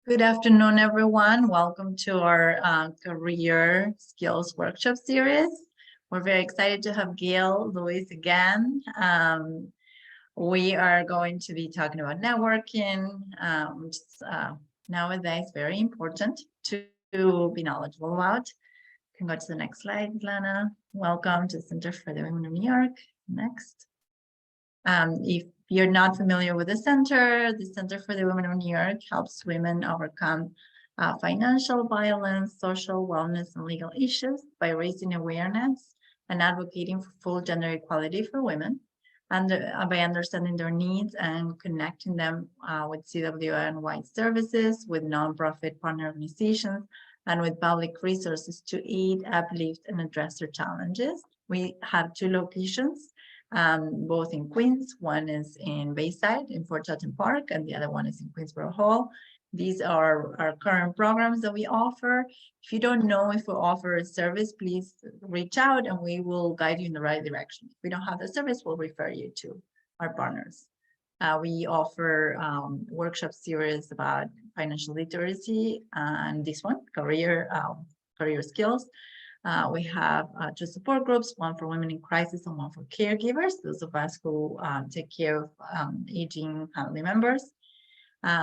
Good afternoon, everyone. Welcome to our Career Skills Workshop series. We're very excited to have Gail Lewis again. We are going to be talking about networking, which is nowadays very important to be knowledgeable about. You can go to the next slide, Lana. Welcome to the Center for the Women of New York. Next. If you're not familiar with the Center for the Women of New York helps women overcome financial violence, social wellness, and legal issues by raising awareness and advocating for full gender equality for women, and by understanding their needs and connecting them with CWNY services, with nonprofit partner organizations, and with public resources to aid, uplift, and address their challenges. We have two locations. Both in Queens. One is in Bayside in Fort Hudson Park, and the other one is in Queensboro Hall. These are our current programs that we offer. If you don't know if we offer a service, please reach out and we will guide you in the right direction. If we don't have the service, we'll refer you to our partners. We offer workshop series about financial literacy, and this one, career skills. We have two support groups, one for women in crisis and one for caregivers, those of us who take care of aging family members.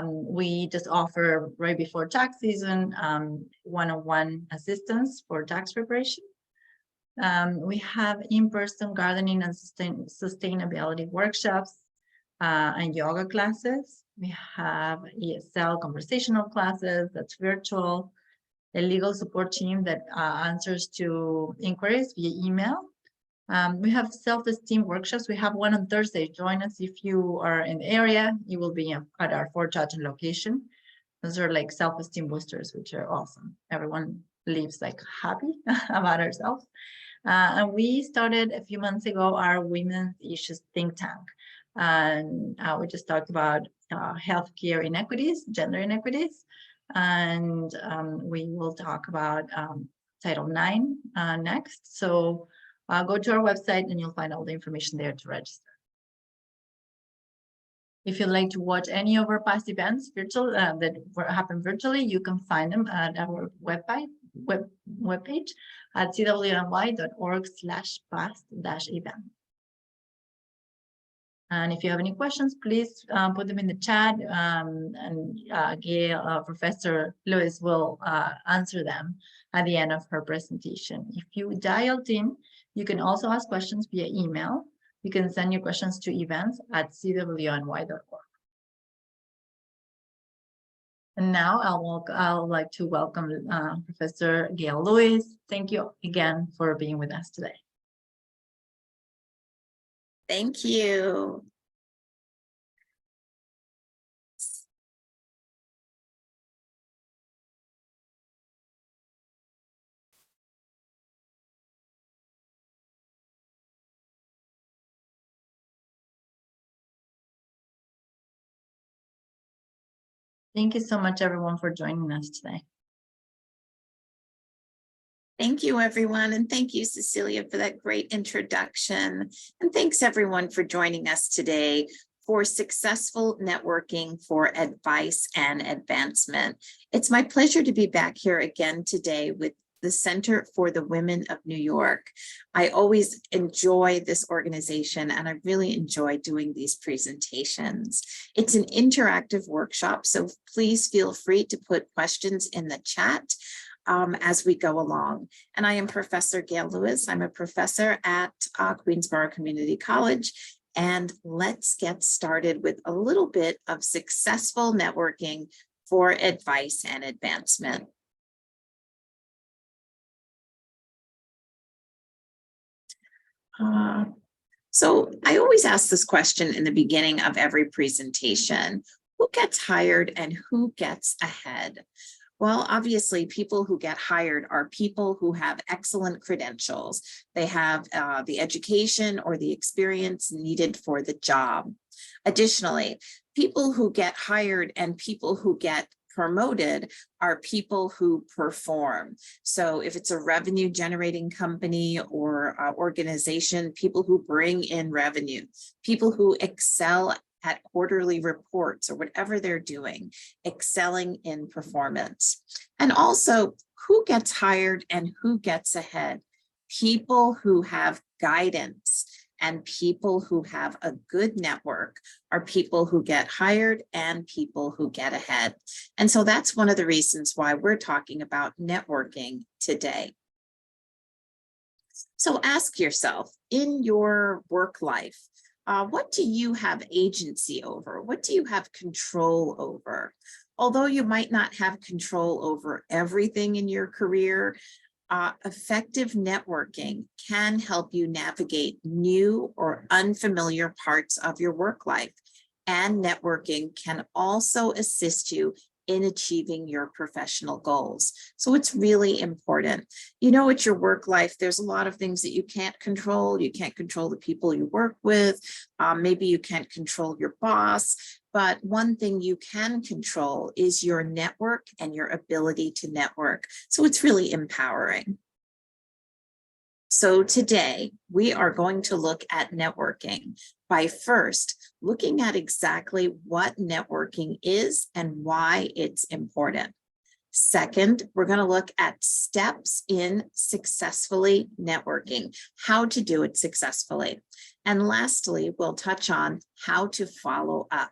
We just offer right before tax season, one-on-one assistance for tax preparation. We have in-person gardening and sustainability workshops and yoga classes. We have ESL conversational classes that's virtual. A legal support team that answers to inquiries via email. We have self-esteem workshops. We have one on Thursday. Join us if you are in the area. You will be at our Fort Hudson location. Those are like self-esteem boosters, which are awesome. Everyone leaves like happy about ourselves. And we started a few months ago our Women's Issues Think Tank. And we just talked about healthcare inequities, gender inequities. And we will talk about Title IX next. So go to our website and you'll find all the information there to register. If you'd like to watch any of our past events virtual that happen virtually, you can find them at our webpage at cwny.org/past-event. And if you have any questions, please put them in the chat, and Gail, Professor Lewis will answer them at the end of her presentation. If you dialed in, you can also ask questions via email. You can send your questions to events@cwny.org. And now I'd like to welcome Professor Gail Lewis. Thank you again for being with us today. Thank you. Thank you so much, everyone, for joining us today. Thank you, everyone. And thank you, Cecilia, for that great introduction. And thanks, everyone, for joining us today for Successful Networking for Advice and Advancement. It's my pleasure to be back here again today with the Center for the Women of New York. I always enjoy this organization and I really enjoy doing these presentations. It's an interactive workshop, so please feel free to put questions in the chat as we go along. And I am Professor Gail Lewis. I'm a professor at Queensboro Community College. And let's get started with a little bit of successful networking for advice and advancement. So I always ask this question in the beginning of every presentation: who gets hired and who gets ahead? Well, obviously, people who get hired are people who have excellent credentials. They have the education or the experience needed for the job. Additionally, people who get hired and people who get promoted are people who perform. So if it's a revenue generating company or organization, people who bring in revenue, people who excel at quarterly reports or whatever they're doing, excelling in performance. And also, who gets hired and who gets ahead? People who have guidance and people who have a good network are people who get hired and people who get ahead. And so that's one of the reasons why we're talking about networking today. So ask yourself, in your work life, what do you have agency over? What do you have control over? Although you might not have control over everything in your career, effective networking can help you navigate new or unfamiliar parts of your work life. And networking can also assist you in achieving your professional goals. So it's really important. You know, at your work life, there's a lot of things that you can't control. You can't control the people you work with. Maybe you can't control your boss. But one thing you can control is your network and your ability to network. So it's really empowering. So today we are going to look at networking by first looking at exactly what networking is and why it's important. Second, we're going to look at steps in successfully networking, how to do it successfully. And lastly, we'll touch on how to follow up.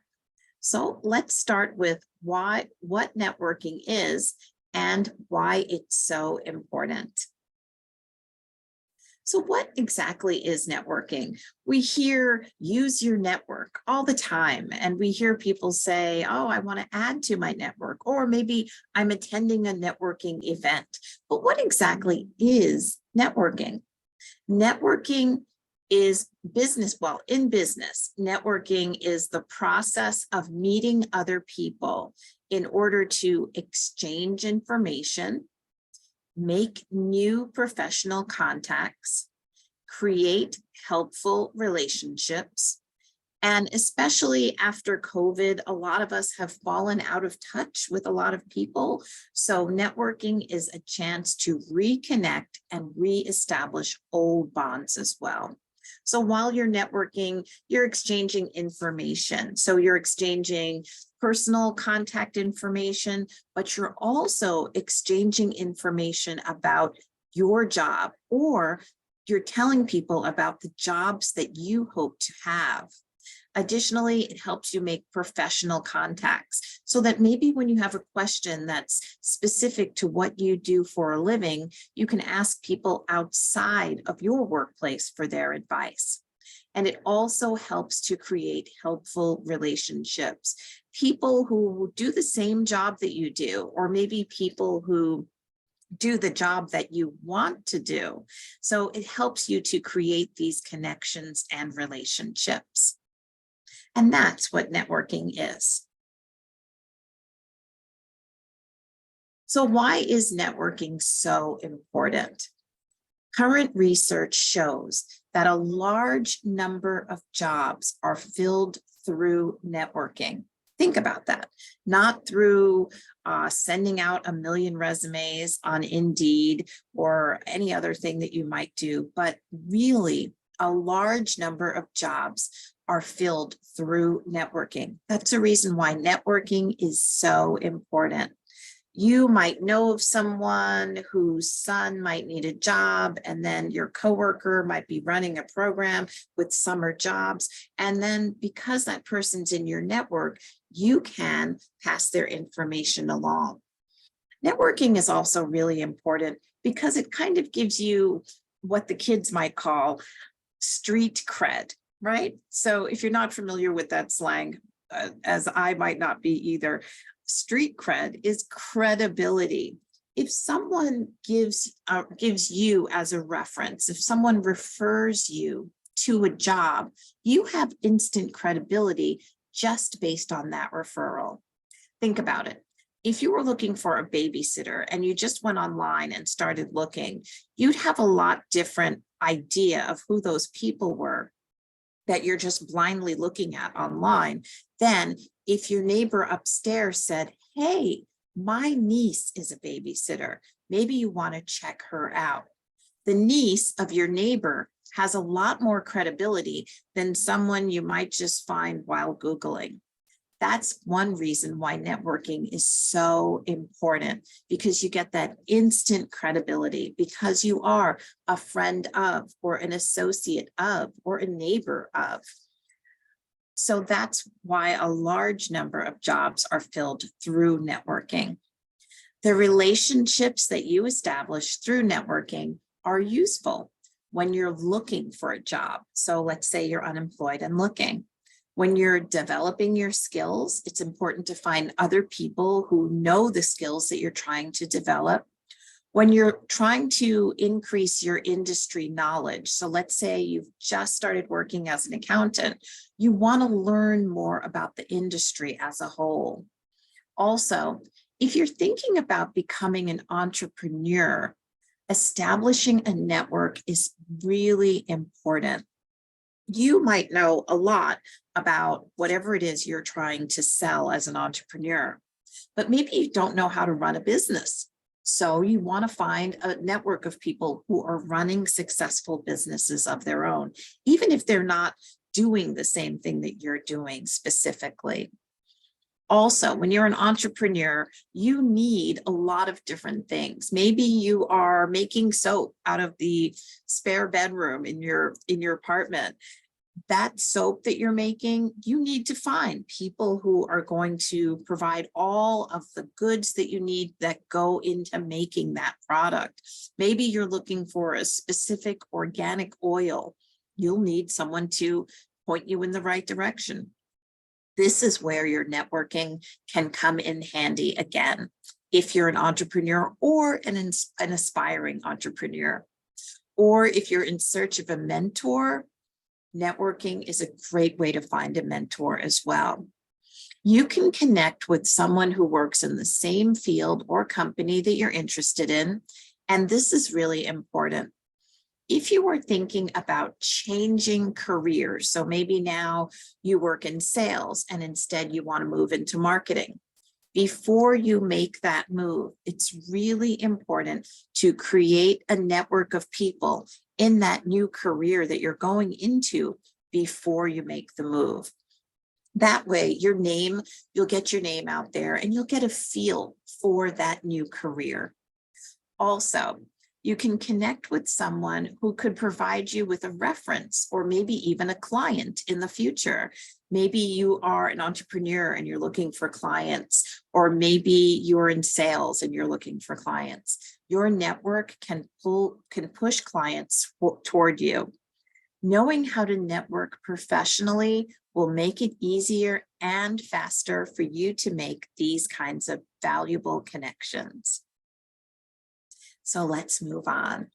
So let's start with what networking is and why it's so important. So what exactly is networking? We hear use your network all the time, and we hear people say, oh, I want to add to my network, or maybe I'm attending a networking event. But what exactly is networking? Networking is business. Well, in business, networking is the process of meeting other people in order to exchange information, make new professional contacts, create helpful relationships. And especially after COVID, a lot of us have fallen out of touch with a lot of people. So networking is a chance to reconnect and reestablish old bonds as well. So while you're networking, you're exchanging information. So you're exchanging personal contact information, but you're also exchanging information about your job, or you're telling people about the jobs that you hope to have. Additionally, it helps you make professional contacts so that maybe when you have a question that's specific to what you do for a living, you can ask people outside of your workplace for their advice. And it also helps to create helpful relationships. People who do the same job that you do, or maybe people who do the job that you want to do. So it helps you to create these connections and relationships. And that's what networking is. So why is networking so important? Current research shows that a large number of jobs are filled through networking. Think about that, not through sending out 1 million resumes on Indeed or any other thing that you might do, but really a large number of jobs are filled through networking. That's the reason why networking is so important. You might know of someone whose son might need a job, and then your coworker might be running a program with summer jobs. And then because that person's in your network, you can pass their information along. Networking is also really important because it kind of gives you what the kids might call street cred, right? So if you're not familiar with that slang, as I might not be either, street cred is credibility. If someone gives you as a reference, if someone refers you to a job, you have instant credibility just based on that referral. Think about it. If you were looking for a babysitter and you just went online and started looking, you'd have a lot different idea of who those people were that you're just blindly looking at online. Then if your neighbor upstairs said, hey, my niece is a babysitter, maybe you want to check her out. The niece of your neighbor has a lot more credibility than someone you might just find while Googling. That's one reason why networking is so important, because you get that instant credibility because you are a friend of, or an associate of, or a neighbor of. So that's why a large number of jobs are filled through networking. The relationships that you establish through networking are useful when you're looking for a job. So let's say you're unemployed and looking. When you're developing your skills, it's important to find other people who know the skills that you're trying to develop. When you're trying to increase your industry knowledge, so let's say you've just started working as an accountant, you want to learn more about the industry as a whole. Also, if you're thinking about becoming an entrepreneur, establishing a network is really important. You might know a lot about whatever it is you're trying to sell as an entrepreneur, but maybe you don't know how to run a business. So you want to find a network of people who are running successful businesses of their own, even if they're not doing the same thing that you're doing specifically. Also, when you're an entrepreneur, you need a lot of different things. Maybe you are making soap out of the spare bedroom in your apartment. That soap that you're making, you need to find people who are going to provide all of the goods that you need that go into making that product. Maybe you're looking for a specific organic oil. You'll need someone to point you in the right direction. This is where your networking can come in handy again, if you're an entrepreneur or an aspiring entrepreneur. Or if you're in search of a mentor, networking is a great way to find a mentor as well. You can connect with someone who works in the same field or company that you're interested in, and this is really important. If you are thinking about changing careers, so maybe now you work in sales and instead you want to move into marketing, before you make that move, it's really important to create a network of people in that new career that you're going into before you make the move. That way, you'll get your name out there and you'll get a feel for that new career. Also, you can connect with someone who could provide you with a reference or maybe even a client in the future. Maybe you are an entrepreneur and you're looking for clients, or maybe you're in sales and you're looking for clients. Your network can push clients toward you. Knowing how to network professionally will make it easier and faster for you to make these kinds of valuable connections. So let's move on.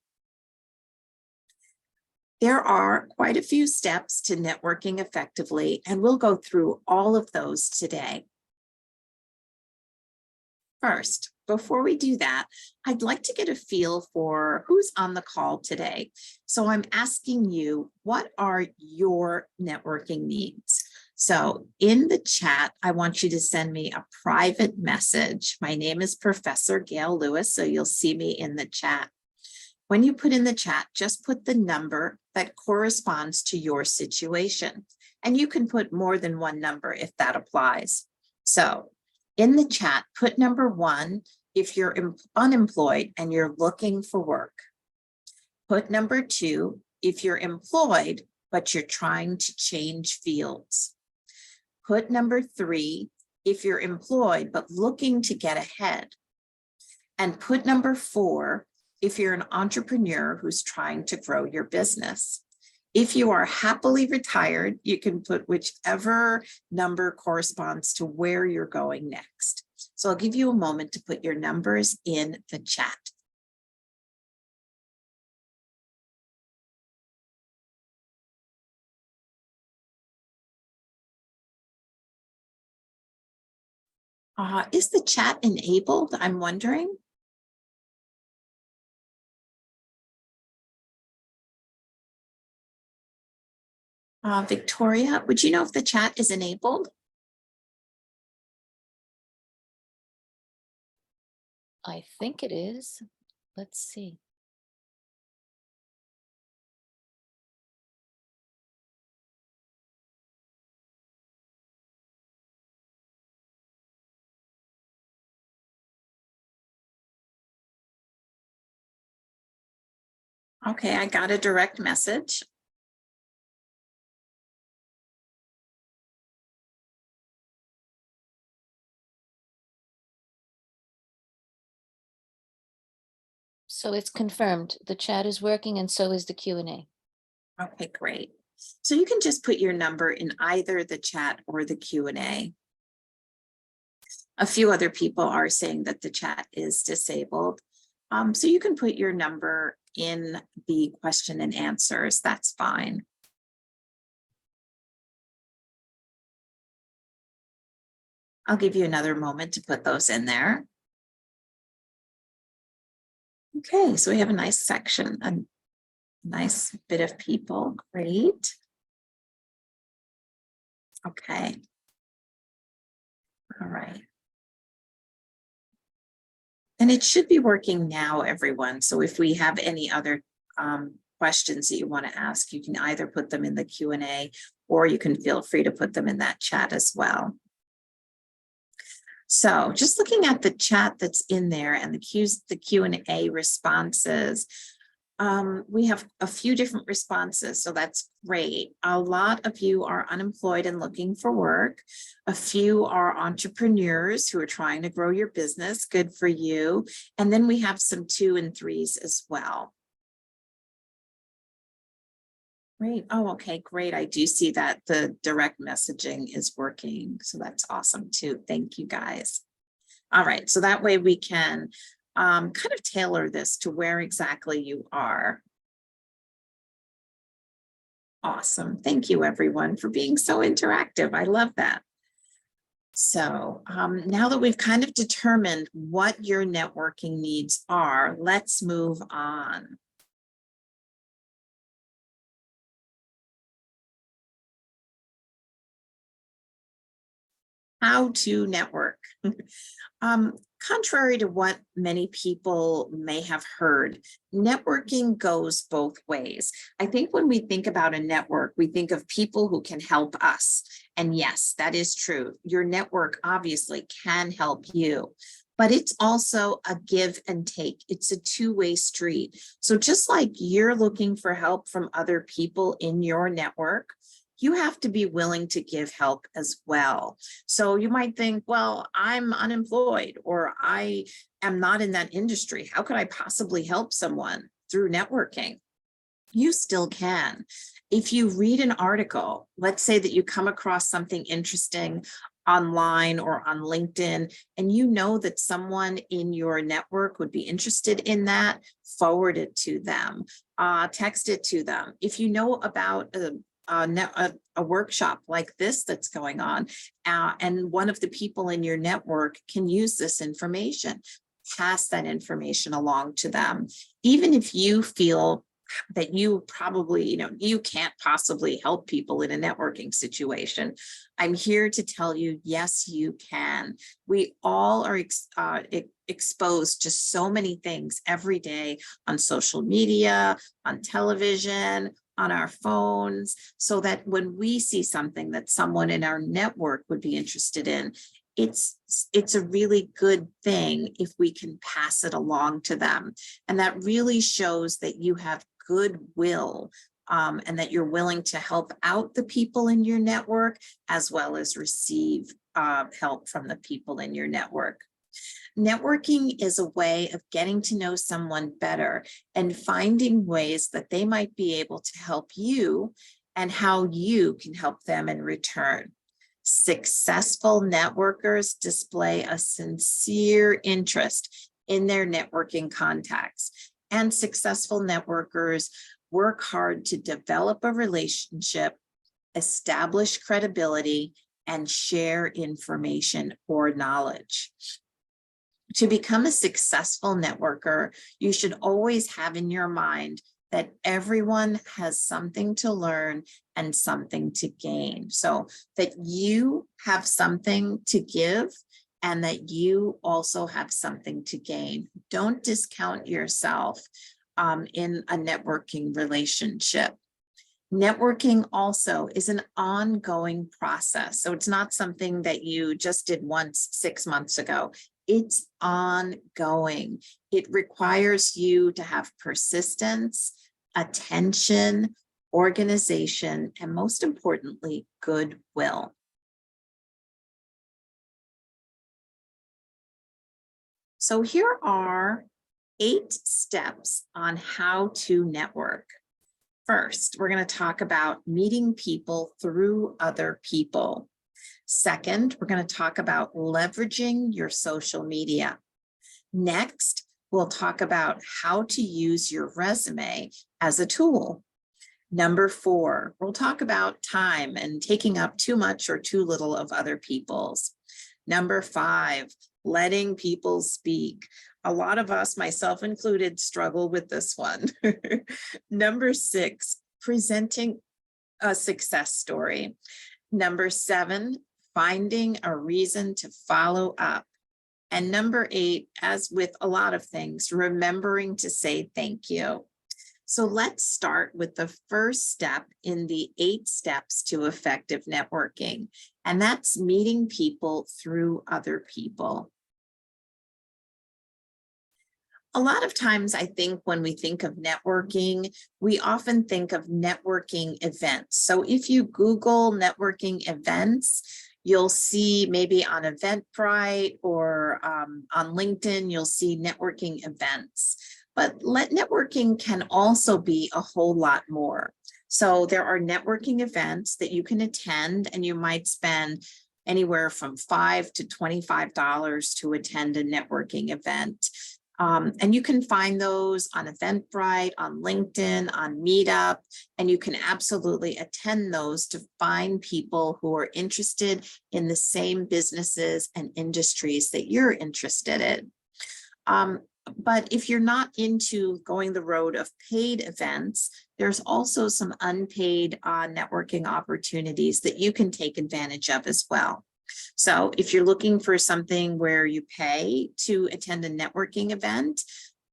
There are quite a few steps to networking effectively, and we'll go through all of those today. First, before we do that, I'd like to get a feel for who's on the call today. So I'm asking you, what are your networking needs? So in the chat, I want you to send me a private message. My name is Professor Gail Lewis, so you'll see me in the chat. When you put in the chat, just put the number that corresponds to your situation. And you can put more than one number if that applies. So in the chat, put number 1 if you're unemployed and you're looking for work. Put number 2 if you're employed, but you're trying to change fields. Put number 3 if you're employed, but looking to get ahead. And put number 4 if you're an entrepreneur who's trying to grow your business. If you are happily retired, you can put whichever number corresponds to where you're going next. So I'll give you a moment to put your numbers in the chat. Is the chat enabled? I'm wondering. Victoria, would you know if the chat is enabled? I think it is. Let's see. Okay, I got a direct message. So it's confirmed. The chat is working and so is the Q&A. Okay, great. So you can just put your number in either the chat or the Q&A. A few other people are saying that the chat is disabled. So you can put your number in the question and answers. That's fine. I'll give you another moment to put those in there. Okay, so we have a nice section, a nice bit of people. Great. Okay. All right. And it should be working now, everyone. So if we have any other questions that you want to ask, you can either put them in the Q&A or you can feel free to put them in that chat as well. So just looking at the chat that's in there and the Q&A responses, we have a few different responses, so that's great. A lot of you are unemployed and looking for work. A few are entrepreneurs who are trying to grow your business. Good for you. And then we have some 2 and 3s as well. Great. Oh, okay, great. I do see that the direct messaging is working. So that's awesome too. Thank you guys. All right. So that way we can kind of tailor this to where exactly you are. Awesome. Thank you everyone for being so interactive. I love that. So now that we've kind of determined what your networking needs are, let's move on. How to network. Contrary to what many people may have heard, networking goes both ways. I think when we think about a network, we think of people who can help us. And yes, that is true. Your network obviously can help you, but it's also a give and take. It's a two-way street. So just like you're looking for help from other people in your network, you have to be willing to give help as well. So you might think, well, I'm unemployed or I am not in that industry. How could I possibly help someone through networking? You still can. If you read an article, let's say that you come across something interesting online or on LinkedIn, and you know that someone in your network would be interested in that, forward it to them, text it to them. If you know about a workshop like this that's going on, and one of the people in your network can use this information, pass that information along to them. Even if you feel that you probably, you can't possibly help people in a networking situation, I'm here to tell you, yes, you can. We all are exposed to so many things every day on social media, on television, on our phones, so that when we see something that someone in our network would be interested in, it's a really good thing if we can pass it along to them. And that really shows that you have goodwill, and that you're willing to help out the people in your network, as well as receive help from the people in your network. Networking is a way of getting to know someone better and finding ways that they might be able to help you and how you can help them in return. Successful networkers display a sincere interest in their networking contacts, and successful networkers work hard to develop a relationship, establish credibility, and share information or knowledge. To become a successful networker, you should always have in your mind that everyone has something to learn and something to gain. So that you have something to give and that you also have something to gain. Don't discount yourself in a networking relationship. Networking also is an ongoing process. So it's not something that you just did once 6 months ago. It's ongoing. It requires you to have persistence, attention, organization, and most importantly, goodwill. So here are 8 steps on how to network. First, we're going to talk about meeting people through other people. Second, we're going to talk about leveraging your social media. Next, we'll talk about how to use your resume as a tool. Number 4, we'll talk about time and taking up too much or too little of other people's. Number 5, letting people speak. A lot of us, myself included, struggle with this one. Number 6, presenting a success story. Number 7, finding a reason to follow up. And number 8, as with a lot of things, remembering to say thank you. So let's start with the first step in the 8 steps to effective networking, and that's meeting people through other people. A lot of times, I think when we think of networking, we often think of networking events. So if you Google networking events, you'll see maybe on Eventbrite or on LinkedIn, you'll see networking events. But networking can also be a whole lot more. So there are networking events that you can attend, and you might spend anywhere from $5 to $25 to attend a networking event. And you can find those on Eventbrite, on LinkedIn, on Meetup, and you can absolutely attend those to find people who are interested in the same businesses and industries that you're interested in. But if you're not into going the road of paid events, there's also some unpaid networking opportunities that you can take advantage of as well. So if you're looking for something where you pay to attend a networking event,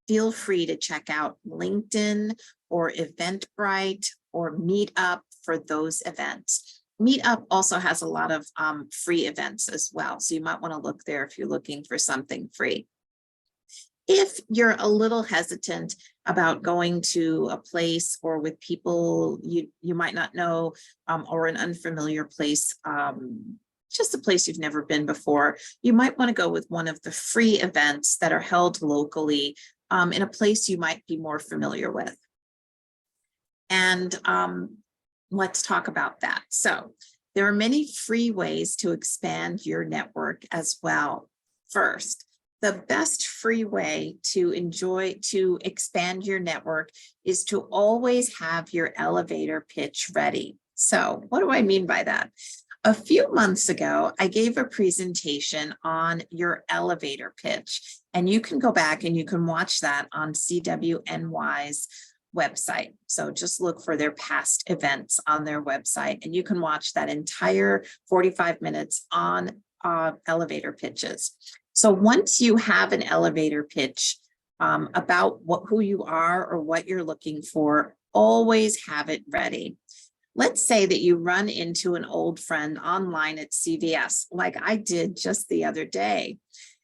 feel free to check out LinkedIn or Eventbrite or Meetup for those events. Meetup also has a lot of free events as well. So you might want to look there if you're looking for something free. If you're a little hesitant about going to a place or with people you might not know, or an unfamiliar place, just a place you've never been before, you might want to go with one of the free events that are held locally in a place you might be more familiar with. And let's talk about that. So there are many free ways to expand your network as well. First, the best free way to expand your network is to always have your elevator pitch ready. So what do I mean by that? A few months ago, I gave a presentation on your elevator pitch, and you can go back and you can watch that on CWNY's website. So just look for their past events on their website, and you can watch that entire 45 minutes on elevator pitches. So once you have an elevator pitch about who you are or what you're looking for, always have it ready. Let's say that you run into an old friend online at CVS, like I did just the other day.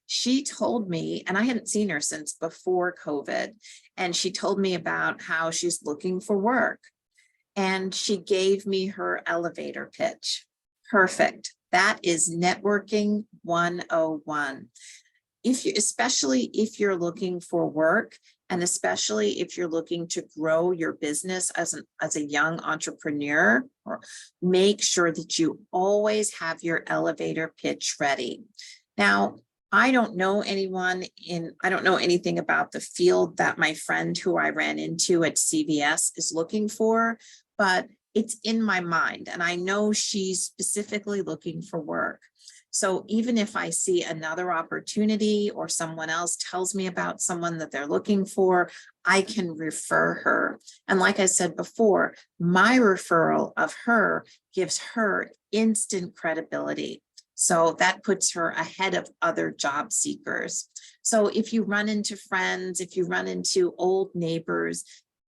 She told me, and I hadn't seen her since before COVID, and she told me about how she's looking for work. And she gave me her elevator pitch. Perfect. That is networking 101. Especially if you're looking for work, and especially if you're looking to grow your business as a young entrepreneur, make sure that you always have your elevator pitch ready. Now, I don't know anything about the field that my friend who I ran into at CVS is looking for, but it's in my mind, and I know she's specifically looking for work. So even if I see another opportunity or someone else tells me about someone that they're looking for, I can refer her. And like I said before, my referral of her gives her instant credibility. So that puts her ahead of other job seekers. So if you run into friends, if you run into old neighbors,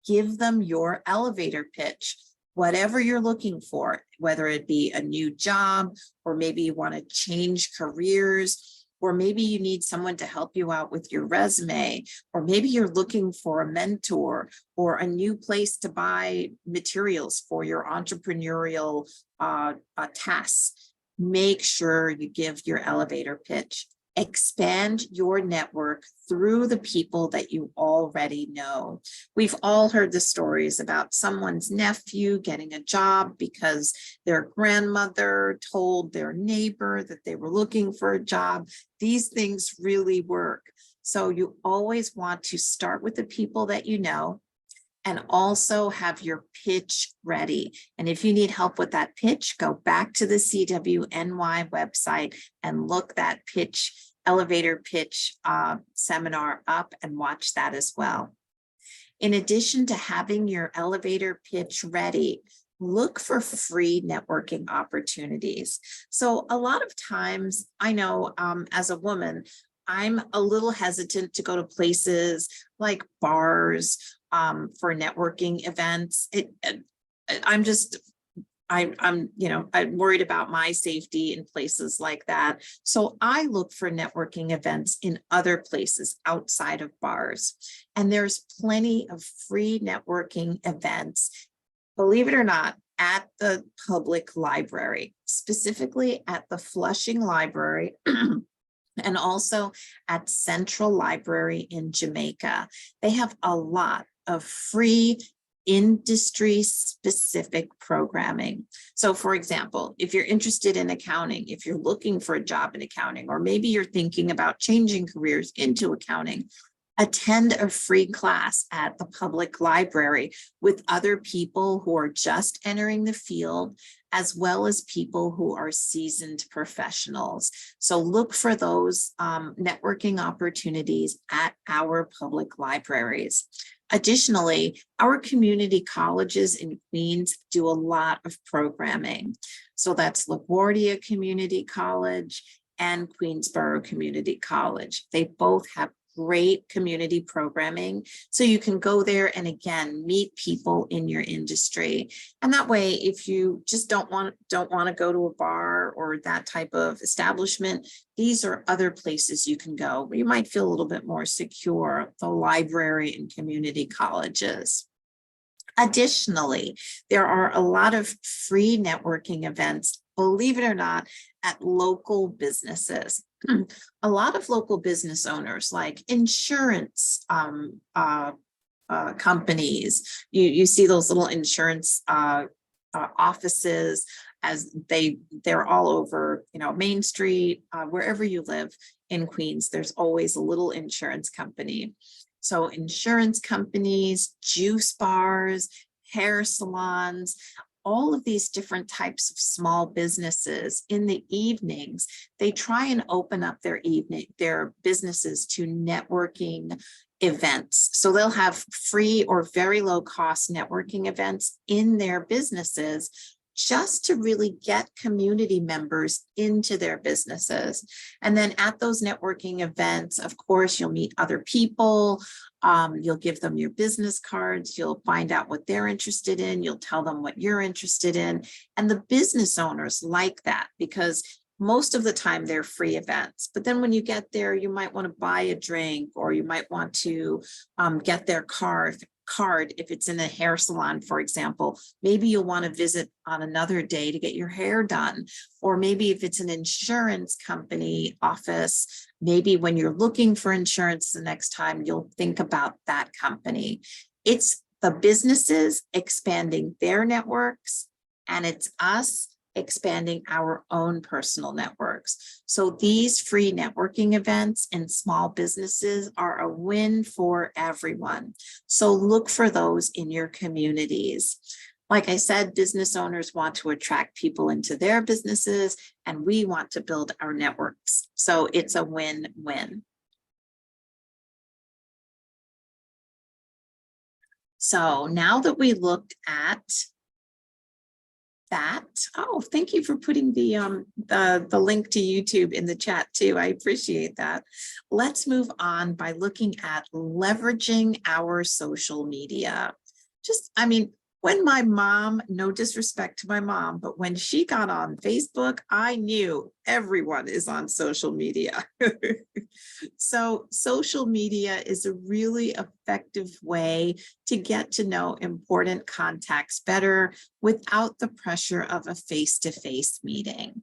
give them your elevator pitch. Whatever you're looking for, whether it be a new job or maybe you want to change careers, or maybe you need someone to help you out with your resume, or maybe you're looking for a mentor or a new place to buy materials for your entrepreneurial tasks. Make sure you give your elevator pitch. Expand your network through the people that you already know. We've all heard the stories about someone's nephew getting a job because their grandmother told their neighbor that they were looking for a job. These things really work. So you always want to start with the people that you know, and also have your pitch ready. And if you need help with that pitch, go back to the CWNY website and look that elevator pitch seminar up and watch that as well. In addition to having your elevator pitch ready, look for free networking opportunities. So a lot of times, I know as a woman, I'm a little hesitant to go to places like bars for networking events. I'm worried about my safety in places like that. So I look for networking events in other places outside of bars. And there's plenty of free networking events, believe it or not, at the public library, specifically at the Flushing Library. And also at Central Library in Jamaica. They have a lot of free industry-specific programming. So for example, if you're interested in accounting, if you're looking for a job in accounting, or maybe you're thinking about changing careers into accounting, attend a free class at the public library with other people who are just entering the field, as well as people who are seasoned professionals. So look for those networking opportunities at our public libraries. Additionally, our community colleges in Queens do a lot of programming. So that's LaGuardia Community College and Queensborough Community College. They both have great community programming. So you can go there and again, meet people in your industry. And that way, if you just don't want to go to a bar or that type of establishment, these are other places you can go where you might feel a little bit more secure, the library and community colleges. Additionally, there are a lot of free networking events, believe it or not, at local businesses. A lot of local business owners, like insurance companies, you see those little insurance offices as they're all over, Main Street, wherever you live in Queens, there's always a little insurance company. So insurance companies, juice bars, hair salons, all of these different types of small businesses in the evenings, they try and open up their businesses to networking events. So they'll have free or very low cost networking events in their businesses just to really get community members into their businesses. And then at those networking events, of course, you'll meet other people. You'll give them your business cards. You'll find out what they're interested in. You'll tell them what you're interested in. And the business owners like that because most of the time they're free events. But then when you get there, you might want to buy a drink, or you might want to get their card if it's in a hair salon, for example. Maybe you'll want to visit on another day to get your hair done. Or maybe if it's an insurance company office, maybe when you're looking for insurance the next time, you'll think about that company. It's the businesses expanding their networks, and it's us expanding our own personal networks. So these free networking events in small businesses are a win for everyone. So look for those in your communities. Like I said, business owners want to attract people into their businesses, and we want to build our networks. So it's a win-win. So now that we looked at that, oh, thank you for putting the link to YouTube in the chat too. I appreciate that. Let's move on by looking at leveraging our social media. When my mom, no disrespect to my mom, but when she got on Facebook, I knew everyone is on social media. So social media is a really effective way to get to know important contacts better without the pressure of a face-to-face meeting.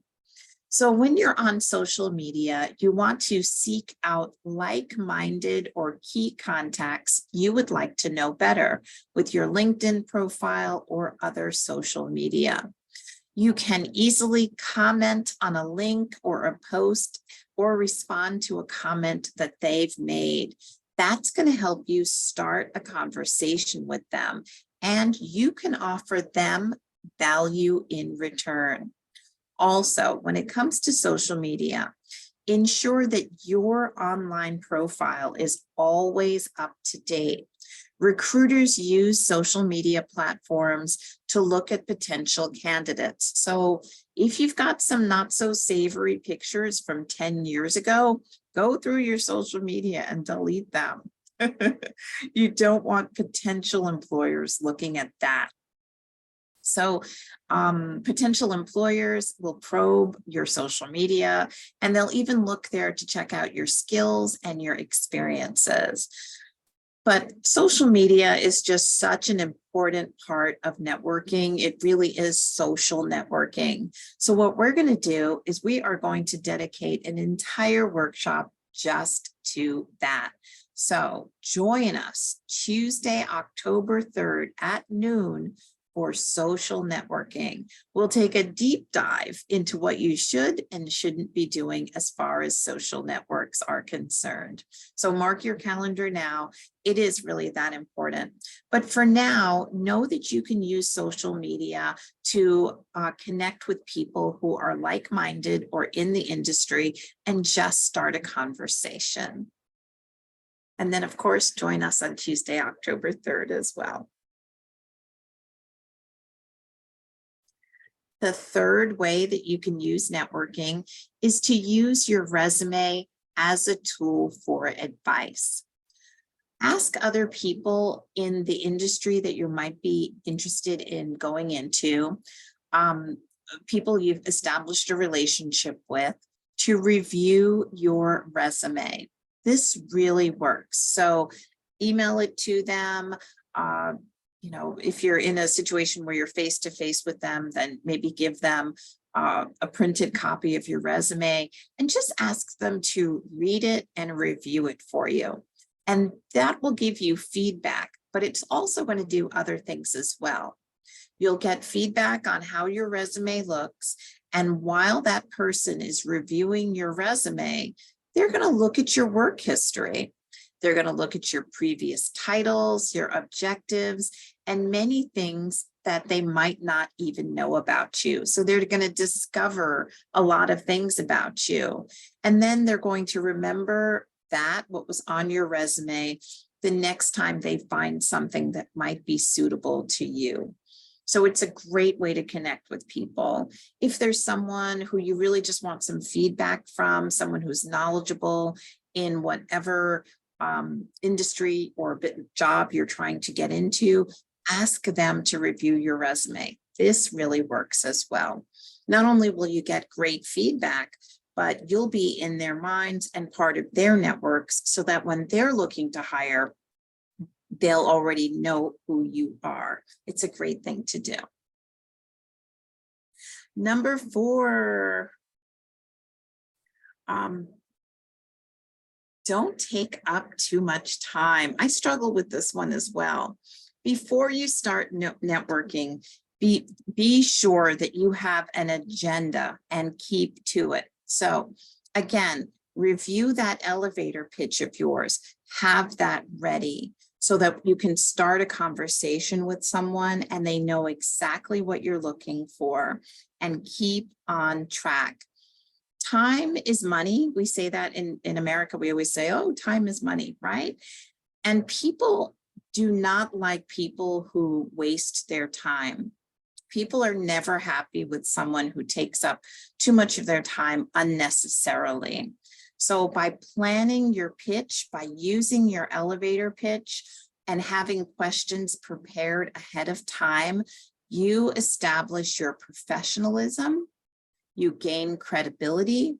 So when you're on social media, you want to seek out like-minded or key contacts you would like to know better with your LinkedIn profile or other social media. You can easily comment on a link or a post or respond to a comment that they've made. That's going to help you start a conversation with them, and you can offer them value in return. Also, when it comes to social media, ensure that your online profile is always up to date. Recruiters use social media platforms to look at potential candidates. So if you've got some not so savory pictures from 10 years ago, go through your social media and delete them. You don't want potential employers looking at that. So potential employers will probe your social media, and they'll even look there to check out your skills and your experiences. But social media is just such an important part of networking. It really is social networking. So what we're going to do is we are going to dedicate an entire workshop just to that. So join us Tuesday, October 3rd at noon for social networking. We'll take a deep dive into what you should and shouldn't be doing as far as social networks are concerned. So mark your calendar now. It is really that important. But for now, know that you can use social media to connect with people who are like-minded or in the industry and just start a conversation. And then, of course, join us on Tuesday, October 3rd as well. The third way that you can use networking is to use your resume as a tool for advice. Ask other people in the industry that you might be interested in going into, people you've established a relationship with, to review your resume. This really works. So email it to them. You know, if you're in a situation where you're face-to-face with them, then maybe give them a printed copy of your resume and just ask them to read it and review it for you. And that will give you feedback, but it's also going to do other things as well. You'll get feedback on how your resume looks. And while that person is reviewing your resume, they're going to look at your work history. They're going to look at your previous titles, your objectives, and many things that they might not even know about you. So they're going to discover a lot of things about you. And then they're going to remember that, what was on your resume, the next time they find something that might be suitable to you. So it's a great way to connect with people. If there's someone who you really just want some feedback from, someone who's knowledgeable in whatever industry or job you're trying to get into, ask them to review your resume. This really works as well. Not only will you get great feedback, but you'll be in their minds and part of their networks so that when they're looking to hire, they'll already know who you are. It's a great thing to do. Number 4, don't take up too much time. I struggle with this one as well. Before you start networking, be sure that you have an agenda and keep to it. So again, review that elevator pitch of yours. Have that ready so that you can start a conversation with someone and they know exactly what you're looking for, and keep on track. Time is money. We say that in America, we always say, oh, time is money, right? And people do not like people who waste their time. People are never happy with someone who takes up too much of their time unnecessarily. So by planning your pitch, by using your elevator pitch, and having questions prepared ahead of time, you establish your professionalism, you gain credibility,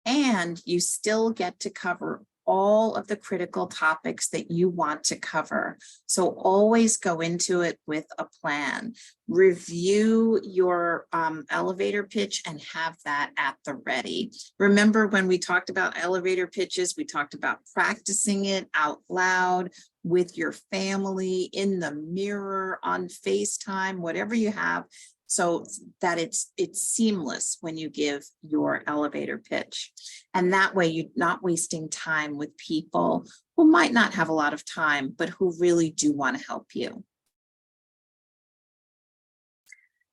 and you still get to cover all of the critical topics that you want to cover. So always go into it with a plan. Review your elevator pitch and have that at the ready. Remember when we talked about elevator pitches, we talked about practicing it out loud with your family, in the mirror, on FaceTime, whatever you have, so that it's seamless when you give your elevator pitch. And that way you're not wasting time with people who might not have a lot of time, but who really do want to help you.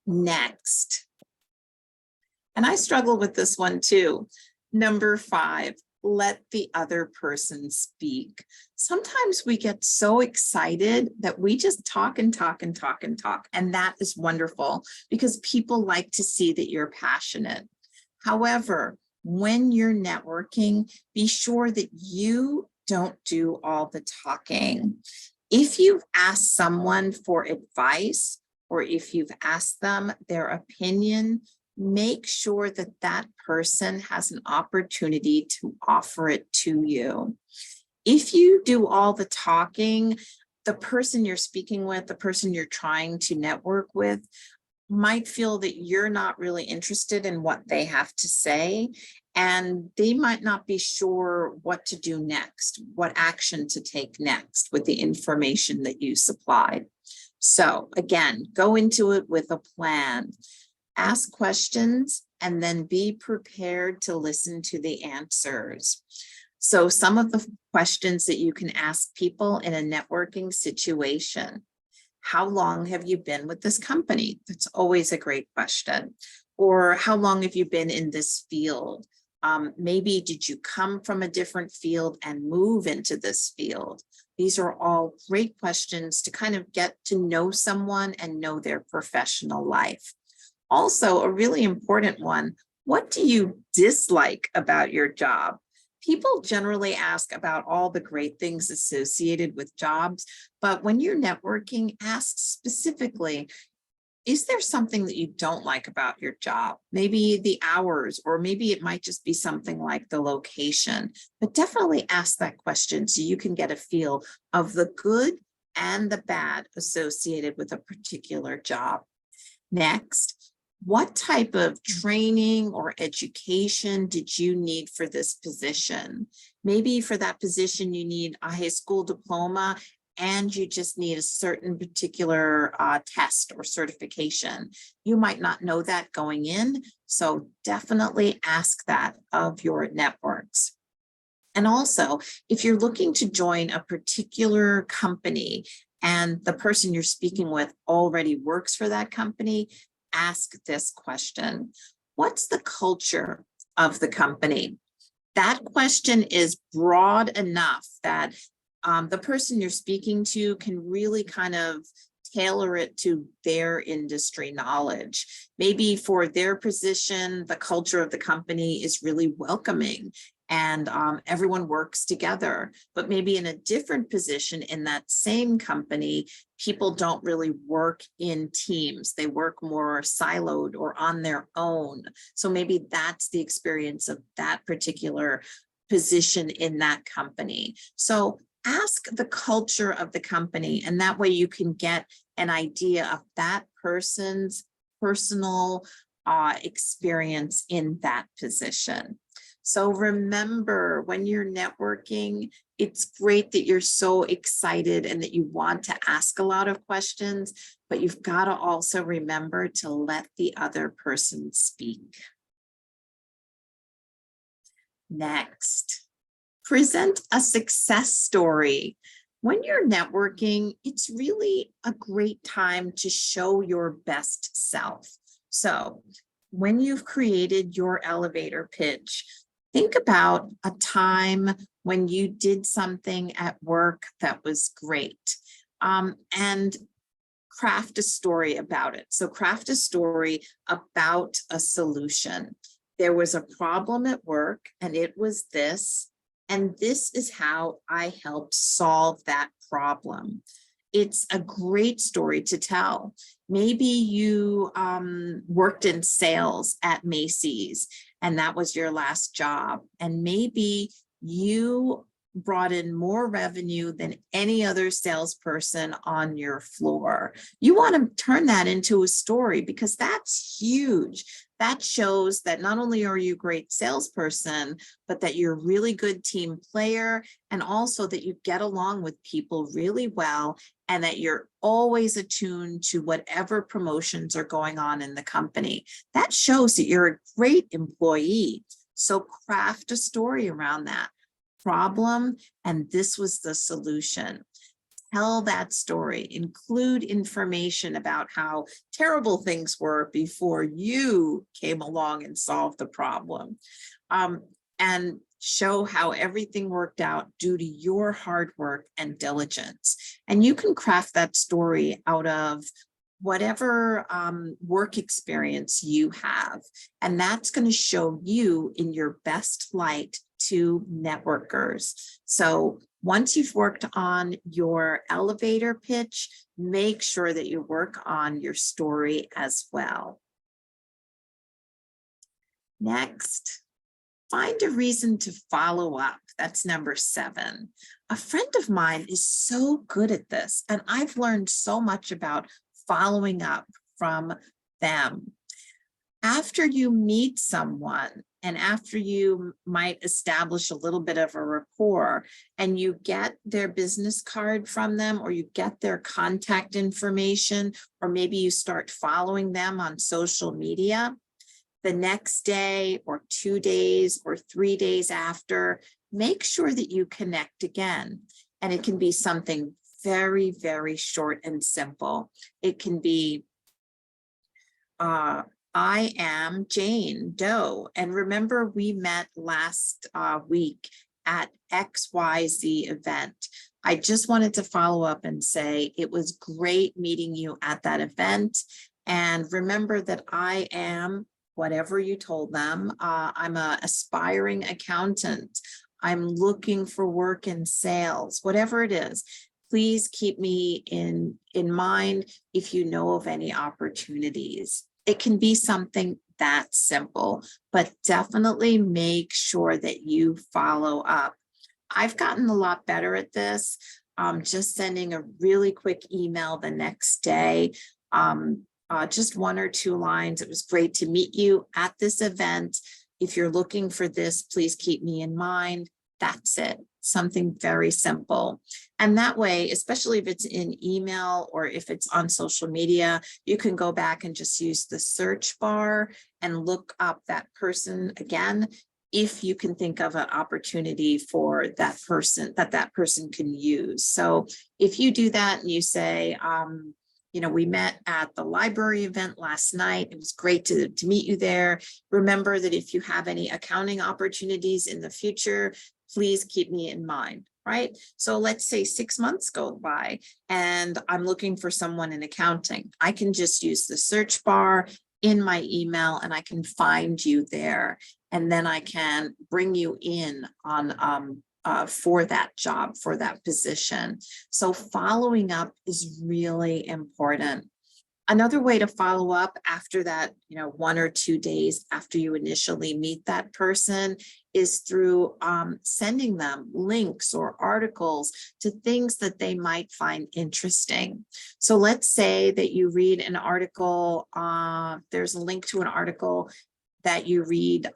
Next, and I struggle with this one too. Number 5, let the other person speak. Sometimes we get so excited that we just talk and talk and talk and talk. And that is wonderful because people like to see that you're passionate. However, when you're networking, be sure that you don't do all the talking. If you've asked someone for advice, or if you've asked them their opinion, make sure that that person has an opportunity to offer it to you. If you do all the talking, the person you're speaking with, the person you're trying to network with, might feel that you're not really interested in what they have to say, and they might not be sure what to do next, what action to take next with the information that you supplied. So again, go into it with a plan. Ask questions and then be prepared to listen to the answers. So some of the questions that you can ask people in a networking situation: how long have you been with this company? That's always a great question. Or how long have you been in this field? Maybe did you come from a different field and move into this field? These are all great questions to kind of get to know someone and know their professional life. Also, a really important one: what do you dislike about your job? People generally ask about all the great things associated with jobs, but when you're networking, ask specifically, is there something that you don't like about your job? Maybe the hours, or maybe it might just be something like the location, but definitely ask that question so you can get a feel of the good and the bad associated with a particular job. Next, what type of training or education did you need for this position? Maybe for that position, you need a high school diploma and you just need a certain particular test or certification. You might not know that going in, so definitely ask that of your networks. And also, if you're looking to join a particular company and the person you're speaking with already works for that company, ask this question: what's the culture of the company? That question is broad enough that the person you're speaking to can really kind of tailor it to their industry knowledge. Maybe for their position, the culture of the company is really welcoming and everyone works together. But maybe in a different position in that same company, people don't really work in teams. They work more siloed or on their own. So maybe that's the experience of that particular position in that company. So ask the culture of the company, and that way you can get an idea of that person's personal experience in that position. So remember, when you're networking, it's great that you're so excited and that you want to ask a lot of questions, but you've got to also remember to let the other person speak. Next, present a success story. When you're networking, it's really a great time to show your best self. So when you've created your elevator pitch, think about a time when you did something at work that was great, and craft a story about it. So craft a story about a solution. There was a problem at work and it was this, and this is how I helped solve that problem. It's a great story to tell. Maybe you worked in sales at Macy's and that was your last job. And maybe you brought in more revenue than any other salesperson on your floor. You want to turn that into a story because that's huge. That shows that not only are you a great salesperson, but that you're a really good team player, and also that you get along with people really well, and that you're always attuned to whatever promotions are going on in the company. That shows that you're a great employee. So craft a story around that problem, and this was the solution. Tell that story. Include information about how terrible things were before you came along and solved the problem. And show how everything worked out due to your hard work and diligence. And you can craft that story out of whatever work experience you have. And that's going to show you in your best light to networkers. So once you've worked on your elevator pitch, make sure that you work on your story as well. Next, find a reason to follow up. That's number 7. A friend of mine is so good at this, and I've learned so much about following up from them. After you meet someone and after you might establish a little bit of a rapport and you get their business card from them, or you get their contact information, or maybe you start following them on social media, the next day or 2 days or 3 days after, make sure that you connect again. And it can be something very, very short and simple. It can be, I am Jane Doe. And remember, we met last week at XYZ event. I just wanted to follow up and say it was great meeting you at that event. And remember that I am whatever you told them. I'm an aspiring accountant. I'm looking for work in sales, whatever it is. Please keep me in mind if you know of any opportunities. It can be something that simple, but definitely make sure that you follow up. I've gotten a lot better at this. Just sending a really quick email the next day, just 1 or 2 lines. It was great to meet you at this event. If you're looking for this, please keep me in mind. That's it. Something very simple. And that way, especially if it's in email or if it's on social media, you can go back and just use the search bar and look up that person again, if you can think of an opportunity for that person that person can use. So if you do that and you say, we met at the library event last night. It was great to meet you there. Remember that if you have any accounting opportunities in the future, please keep me in mind, right? So let's say 6 months go by and I'm looking for someone in accounting. I can just use the search bar in my email and I can find you there. And then I can bring you in on for that job, for that position. So following up is really important. Another way to follow up after that, 1 or 2 days after you initially meet that person is through sending them links or articles to things that they might find interesting. So let's say that you read an article, there's a link to an article that you read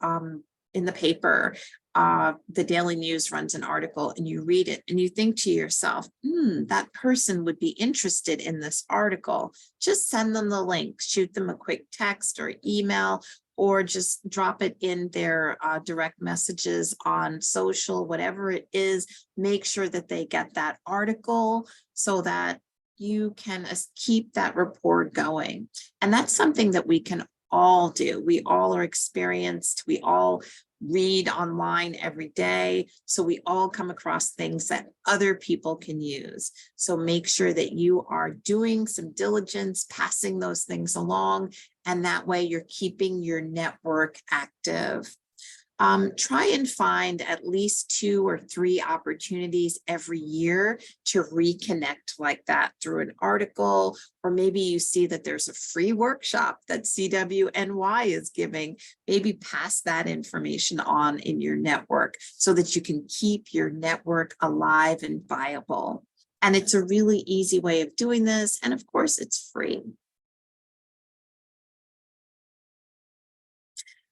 in the paper. The Daily News runs an article and you read it and you think to yourself, that person would be interested in this article. Just send them the link, shoot them a quick text or email, or just drop it in their direct messages on social, whatever it is. Make sure that they get that article so that you can keep that rapport going. And that's something that we can all do. We all are experienced. We all read online every day. So we all come across things that other people can use. So make sure that you are doing some diligence, passing those things along, and that way you're keeping your network active. Try and find at least 2 or 3 opportunities every year to reconnect like that through an article, or maybe you see that there's a free workshop that CWNY is giving. Maybe pass that information on in your network so that you can keep your network alive and viable. And it's a really easy way of doing this. And of course, it's free.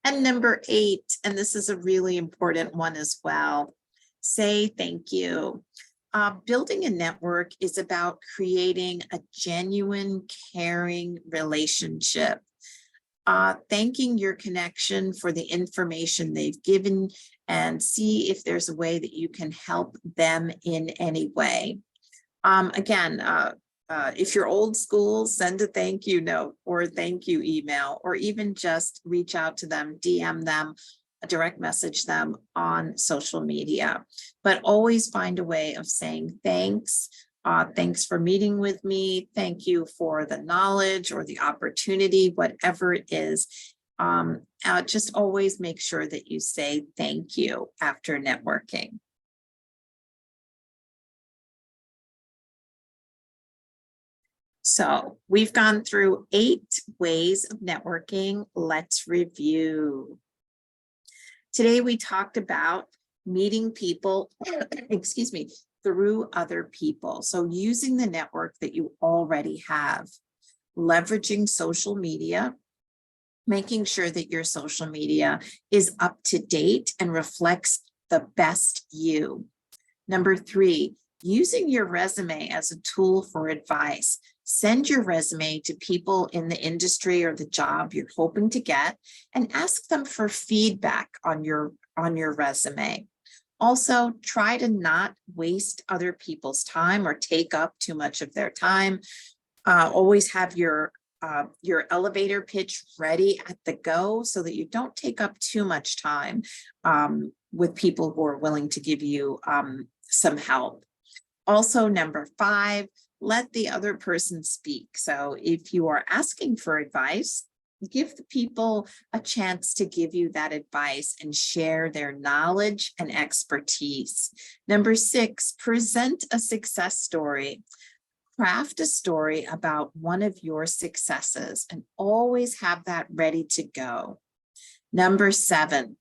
And number 8, and this is a really important one as well, say thank you. Building a network is about creating a genuine, caring relationship. Thanking your connection for the information they've given, and see if there's a way that you can help them in any way. If you're old school, send a thank you note or a thank you email, or even just reach out to them, DM them, direct message them on social media. But always find a way of saying thanks. Thanks for meeting with me. Thank you for the knowledge or the opportunity, whatever it is. Just always make sure that you say thank you after networking. So we've gone through 8 ways of networking. Let's review. Today we talked about meeting people, excuse me, through other people. So using the network that you already have, leveraging social media, making sure that your social media is up to date and reflects the best you. Number 3, using your resume as a tool for advice. Send your resume to people in the industry or the job you're hoping to get and ask them for feedback on your resume. Also, try to not waste other people's time or take up too much of their time. Always have your elevator pitch ready at the go so that you don't take up too much time with people who are willing to give you some help. Also, number 5, let the other person speak. So if you are asking for advice, give the people a chance to give you that advice and share their knowledge and expertise. Number 6, present a success story. Craft a story about one of your successes and always have that ready to go. Number 7,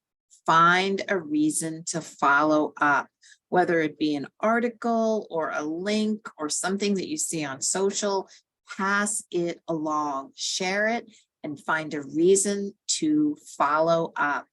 find a reason to follow up, whether it be an article or a link or something that you see on social. Pass it along, share it, and find a reason to follow up.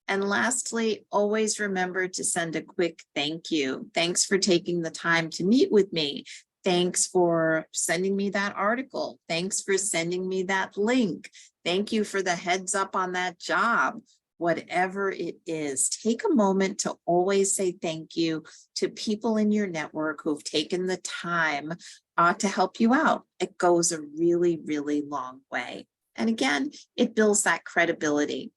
And lastly, always remember to send a quick thank you. Thanks for taking the time to meet with me. Thanks for sending me that article. Thanks for sending me that link. Thank you for the heads up on that job. Whatever it is, take a moment to always say thank you to people in your network who've taken the time to help you out. It goes a really, really long way. And again, it builds that credibility.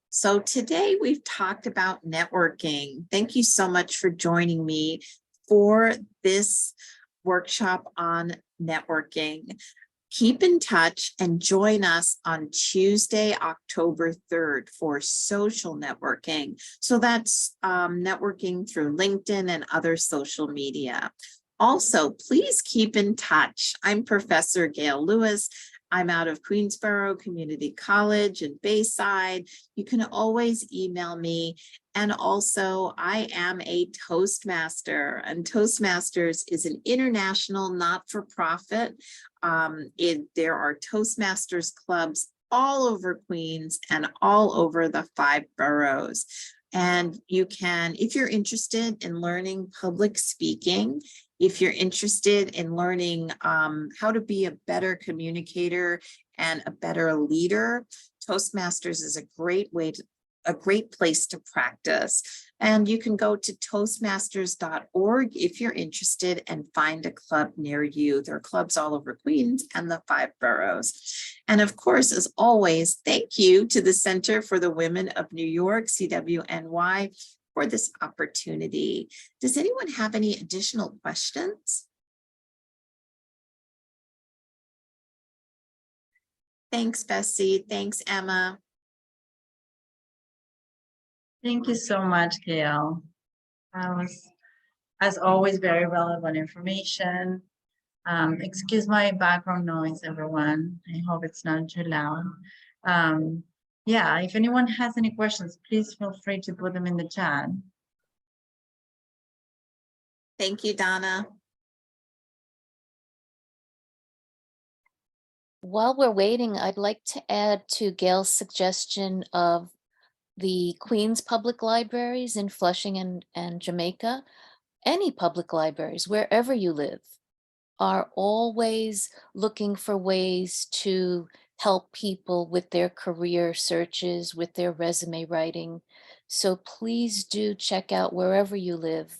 So today we've talked about networking. Thank you so much for joining me for this workshop on networking. Keep in touch and join us on Tuesday, October 3rd for social networking. So that's networking through LinkedIn and other social media. Also, please keep in touch. I'm Professor Gail Lewis. I'm out of Queensborough Community College in Bayside. You can always email me. And also, I am a Toastmaster, and Toastmasters is an international not-for-profit. There are Toastmasters clubs all over Queens and all over the 5 boroughs. And you can, if you're interested in learning public speaking, if you're interested in learning how to be a better communicator and a better leader, Toastmasters is a great place to practice. And you can go to toastmasters.org if you're interested and find a club near you. There are clubs all over Queens and the 5 boroughs. And of course, as always, thank you to the Center for the Women of New York, CWNY, for this opportunity. Does anyone have any additional questions? Thanks, Bessie. Thanks, Emma. Thank you so much, Gail. That was, as always, very relevant information. Excuse my background noise, everyone. I hope it's not too loud. Yeah, if anyone has any questions, please feel free to put them in the chat. Thank you, Donna. While we're waiting, I'd like to add to Gail's suggestion of the Queens Public Libraries in Flushing and Jamaica. Any public libraries, wherever you live, are always looking for ways to help people with their career searches, with their resume writing. So please do check out wherever you live,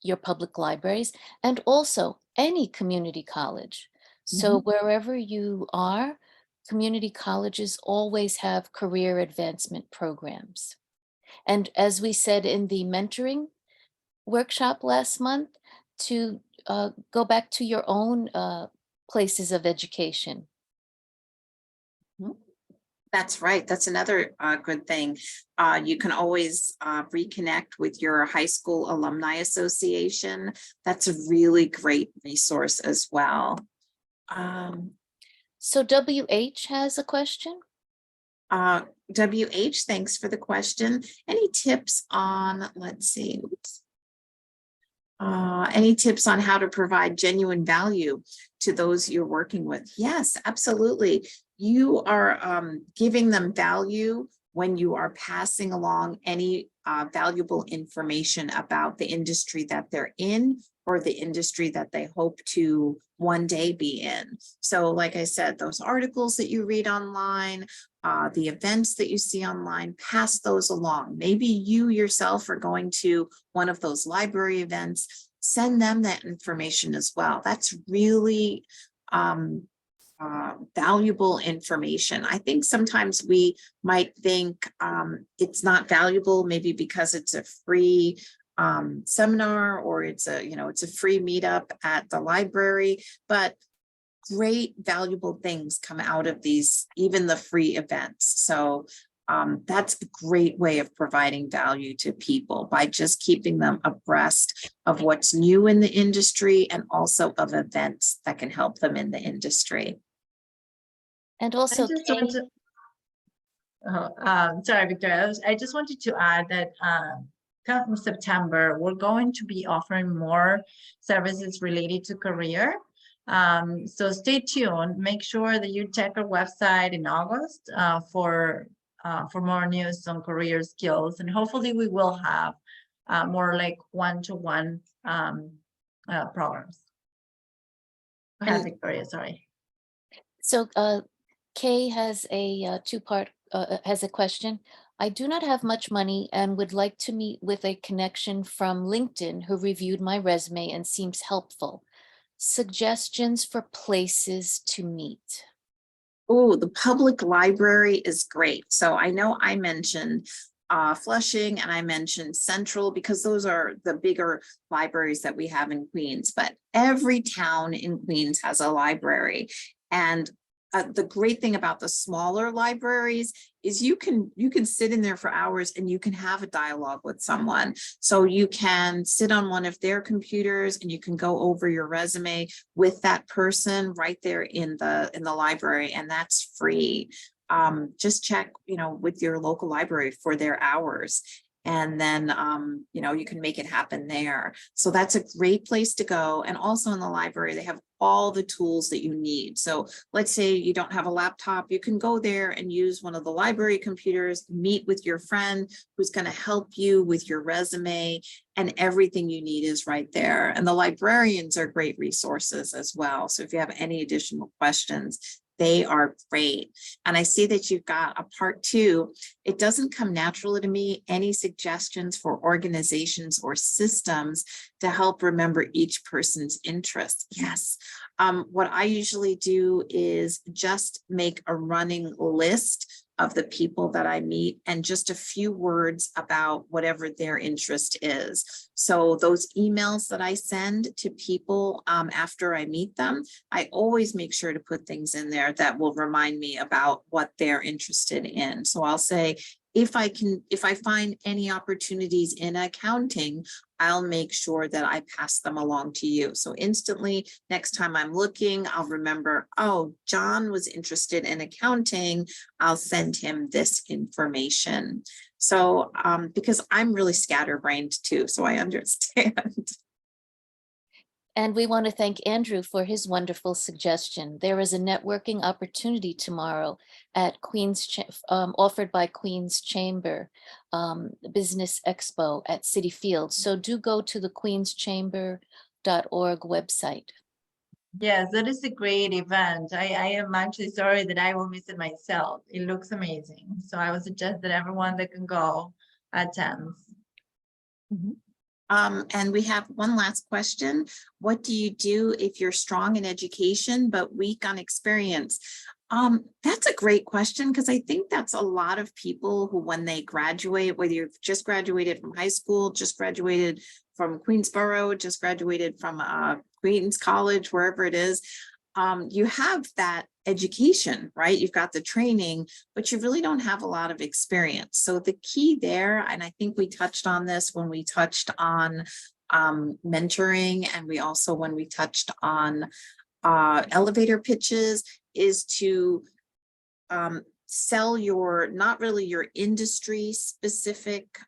your public libraries, and also any community college. So wherever you are, community colleges always have career advancement programs. And as we said in the mentoring workshop last month, to go back to your own places of education. That's right. That's another good thing. You can always reconnect with your high school alumni association. That's a really great resource as well. So WH has a question. WH, thanks for the question. Any tips on, let's see, any tips on how to provide genuine value to those you're working with? Yes, absolutely. You are giving them value when you are passing along any valuable information about the industry that they're in or the industry that they hope to one day be in. So like I said, those articles that you read online, the events that you see online, pass those along. Maybe you yourself are going to one of those library events, send them that information as well. That's really valuable information. I think sometimes we might think it's not valuable, maybe because it's a free seminar or it's a free meetup at the library, but great valuable things come out of these, even the free events. So that's a great way of providing value to people by just keeping them abreast of what's new in the industry and also of events that can help them in the industry. And also, sorry, Victoria. I just wanted to add that come September, we're going to be offering more services related to career. So stay tuned. Make sure that you check our website in August for more news on career skills, and hopefully we will have more like one-to-one programs. Go ahead, Victoria. Sorry. So Kay has a two-part has a question. I do not have much money and would like to meet with a connection from LinkedIn who reviewed my resume and seems helpful. Suggestions for places to meet. Oh, the public library is great. So I know I mentioned Flushing and I mentioned Central because those are the bigger libraries that we have in Queens, but every town in Queens has a library. And the great thing about the smaller libraries is you can sit in there for hours and you can have a dialogue with someone. So you can sit on one of their computers and you can go over your resume with that person right there in the library, and that's free. Just check, with your local library for their hours. And then, you can make it happen there. So that's a great place to go. And also in the library, they have all the tools that you need. So let's say you don't have a laptop, you can go there and use one of the library computers, meet with your friend who's going to help you with your resume, and everything you need is right there. And the librarians are great resources as well. So if you have any additional questions, they are great. And I see that you've got a part 2. It doesn't come naturally to me. Any suggestions for organizations or systems to help remember each person's interests? Yes. What I usually do is just make a running list of the people that I meet and just a few words about whatever their interest is. So those emails that I send to people after I meet them, I always make sure to put things in there that will remind me about what they're interested in. So I'll say, if I find any opportunities in accounting, I'll make sure that I pass them along to you. So instantly, next time I'm looking, I'll remember, oh, John was interested in accounting. I'll send him this information. So because I'm really scatterbrained too, so I understand. And we want to thank Andrew for his wonderful suggestion. There is a networking opportunity tomorrow at offered by Queen's Chamber Business Expo at Citi Field. So do go to the queenschamber.org website. Yes, that is a great event. I am actually sorry that I will miss it myself. It looks amazing. So I would suggest that everyone that can go attends. And we have one last question. What do you do if you're strong in education but weak on experience? That's a great question, because I think that's a lot of people who, when they graduate, whether you've just graduated from high school, just graduated from Queensborough, just graduated from Queens College, wherever it is, you have that education, right? You've got the training, but you really don't have a lot of experience. So the key there, and I think we touched on this when we touched on mentoring, and we also when we touched on elevator pitches, is to sell your, not really your industry specific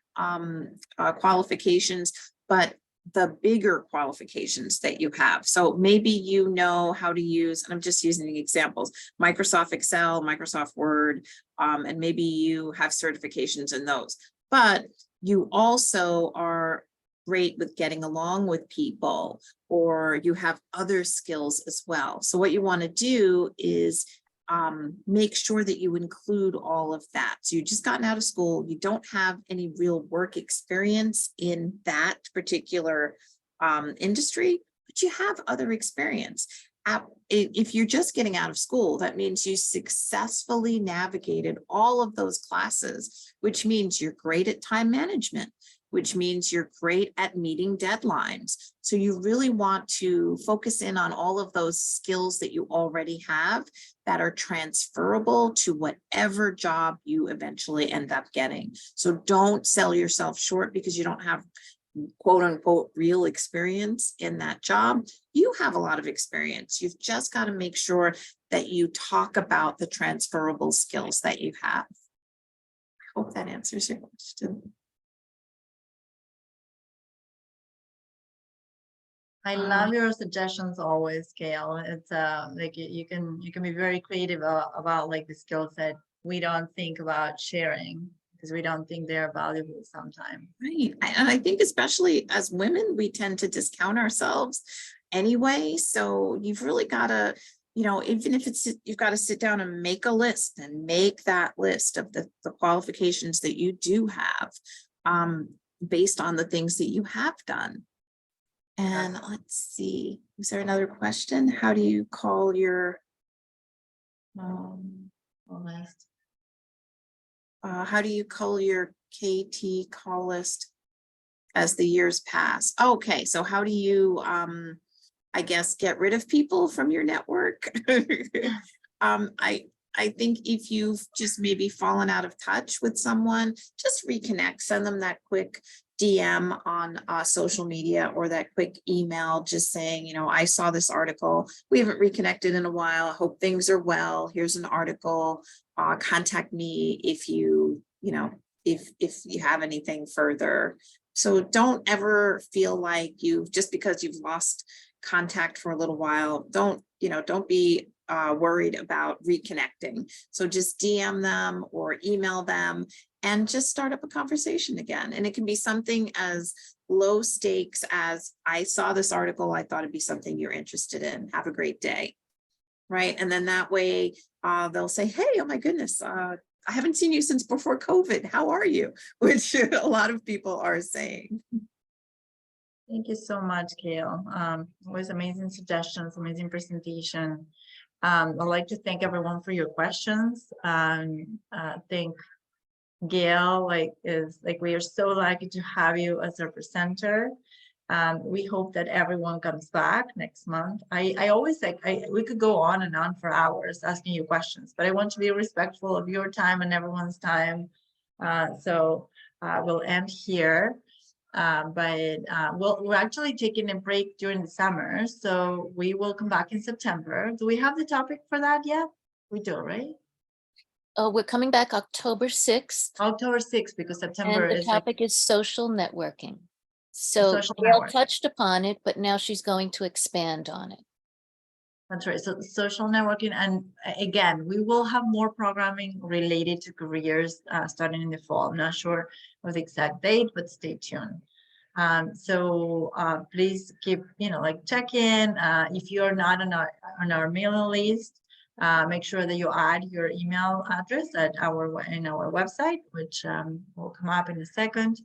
qualifications, but the bigger qualifications that you have. So maybe you know how to use, and I'm just using examples, Microsoft Excel, Microsoft Word, and maybe you have certifications in those, but you also are great with getting along with people, or you have other skills as well. So what you want to do is make sure that you include all of that. So you just gotten out of school, you don't have any real work experience in that particular industry, but you have other experience. If you're just getting out of school, that means you successfully navigated all of those classes, which means you're great at time management, which means you're great at meeting deadlines. So you really want to focus in on all of those skills that you already have that are transferable to whatever job you eventually end up getting. So don't sell yourself short because you don't have quote unquote real experience in that job. You have a lot of experience. You've just got to make sure that you talk about the transferable skills that you have. I hope that answers your question. I love your suggestions always, Gail. It's like you can be very creative about like the skills that we don't think about sharing because we don't think they're valuable sometimes. Right. And I think especially as women, we tend to discount ourselves anyway. So you've really got to, you know, even if it's, you've got to sit down and make a list and make that list of the qualifications that you do have based on the things that you have done. And let's see, is there another question? How do you call your, how do you call your KT call list as the years pass? Okay, so how do you, I guess, get rid of people from your network? I think if you've just maybe fallen out of touch with someone, just reconnect, send them that quick DM on social media or that quick email just saying, you know, I saw this article. We haven't reconnected in a while. I hope things are well. Here's an article. Contact me if you, you know, if you have anything further. So don't ever feel like you, just because you've lost contact for a little while, don't be worried about reconnecting. So just DM them or email them and just start up a conversation again. And it can be something as low stakes as, I saw this article, I thought it'd be something you're interested in. Have a great day. Right. And then that way they'll say, hey, oh my goodness, I haven't seen you since before COVID. How are you? Which a lot of people are saying. Thank you so much, Gail. It was amazing suggestions, amazing presentation. I'd like to thank everyone for your questions. Thank Gail, we are so lucky to have you as our presenter. We hope that everyone comes back next month. I always we could go on and on for hours asking you questions, but I want to be respectful of your time and everyone's time. So we'll end here. But we're actually taking a break during the summer, so we will come back in September. Do we have the topic for that yet? We do, right? We're coming back October 6th, October 6th, because September and the is like topic is social networking. So social Gail network. touched upon it, but now she's going to expand on it. That's right. So social networking, and again, we will have more programming related to careers starting in the fall. I'm not sure of the exact date, but stay tuned. So please keep, like check in. If you're not on our mailing list, make sure that you add your email address in our website, which will come up in a second.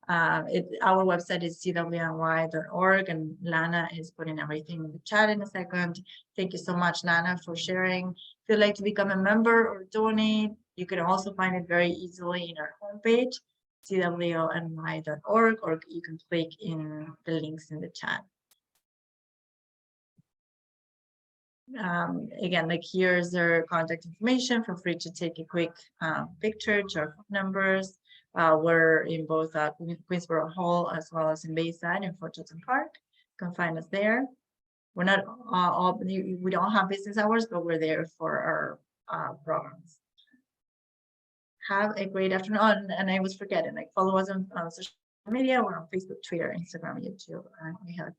Our website is CWNY.org, and Lana is putting everything in the chat in a second. Thank you so much, Lana, for sharing. If you'd like to become a member or donate, you can also find it very easily in our homepage, CWNY.org, or you can click in the links in the chat. Again, like here's their contact information. Feel free to take a quick picture, our phone numbers. We're in both Queensboro Hall as well as in Bayside and Fort Johnson Park. You can find us there. We're not we don't have business hours, but we're there for our programs. Have a great afternoon. Oh, and I was forgetting, like follow us on social media. We're on Facebook, Twitter, Instagram, YouTube. We have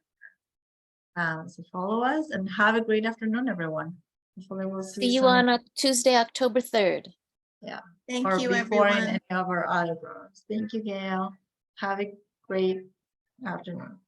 so follow us and have a great afternoon, everyone. Hopefully we'll see See you soon. on Tuesday, October 3rd. Yeah. Thank Or you, before in everyone. any of our other programs. Thank you, Gail. Have a great afternoon.